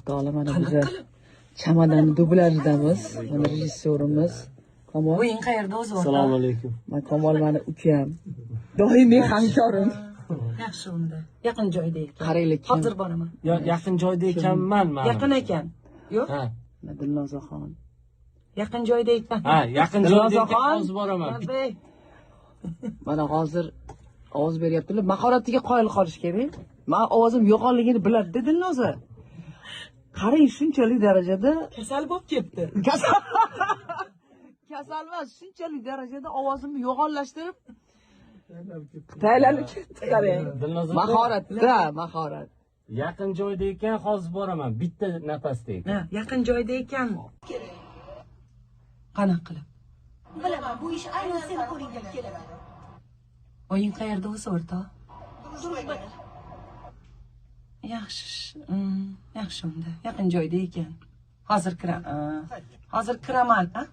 taolo mana biza chamadon dublajdamiz. Mana rejissyorimiz Kamol. O'yin qayerda o'zi? Assalomu alaykum. Men Kamol mani ukam. Doimiy hamkorim. Yaxshi unda. Yaqin joyda ekan. Qaraylik. Hozir boraman. Yaqin joyda ekanman men. Yaqin ekan. Yo'q? Ha. Dilnozaxon. Yaqin joyda ekan. Ha, yaqin joyda ekan. Dilnozaxon. Hozir boraman. Mana hozir ovoz beryaptilar. Mahoratiga qoyil qolish kerak. Men ovozim yo'qonligini biladi Dilnoza. Qarang, shunchalik darajada Kasal bo'lib ketdi. kasal emas, shunchalik darajada ovozimni yo'g'onlashtirib tayyorlanib ketdi. Qarang. Mahoratda, mahorat. Yaqin joyda ekan, hozir boraman. Bitta nafasda ekan. Ha, yaqin joyda ekan. Qanaqa qilib? Bilaman, bu ish aynan sen qo'lingdan keladi. O'yin qayerda o'zi o'rtoq? Durustbada. Yaxshi unda. Yaqin joyda ekan. Hozir kiraman, ha?